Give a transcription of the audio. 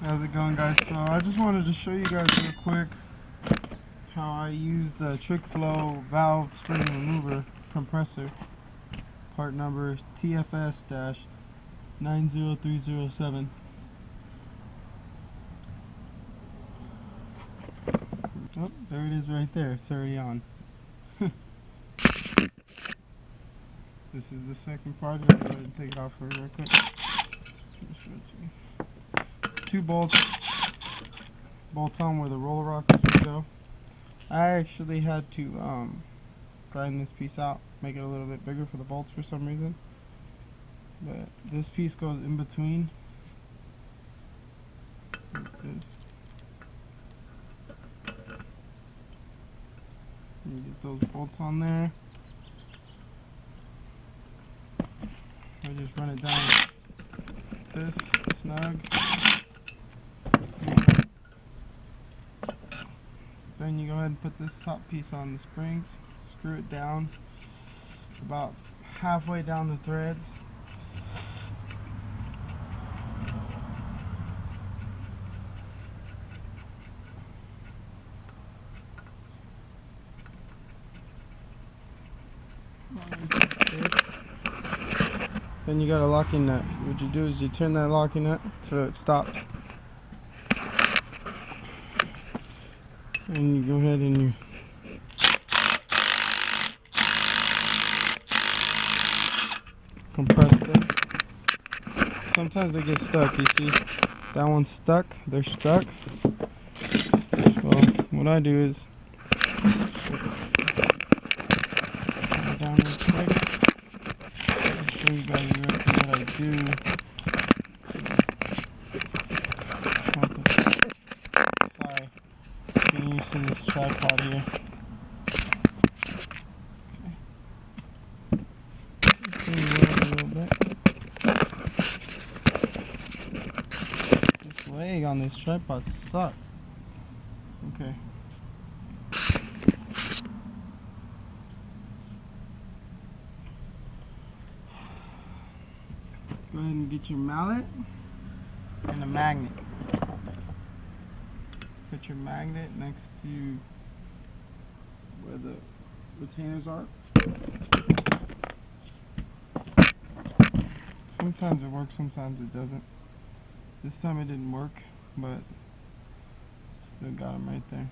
How's it going, guys? So I just wanted to show you guys real quick how I use the trick flow valve spring remover compressor, part number TFS-90307. Oh, there it is right there. It's already on. This is the second part. I'm going to go ahead and take it off for real quick. Let me show it to you. Two bolts. Bolt on where the roller rockers would go. I actually had to grind this piece out, make it a little bit bigger for the bolts for some reason. But this piece goes in between. Like this. You get those bolts on there. I just run it down like this, snug. Then you go ahead and put this top piece on the springs, screw it down about halfway down the threads. Then you got a locking nut. What you do is you turn that locking nut till it stops. And you go ahead and you compress them. Sometimes they get stuck, you see. That one's stuck, they're stuck. So what I do is down real quick. I'll show you guys real quick what I do. Sorry, getting used to this tripod here. This leg on this tripod sucks. Okay. Go ahead and get your mallet and a magnet. Put your magnet next to where the retainers are. Sometimes it works, sometimes it doesn't. This time it didn't work, but still got them right there.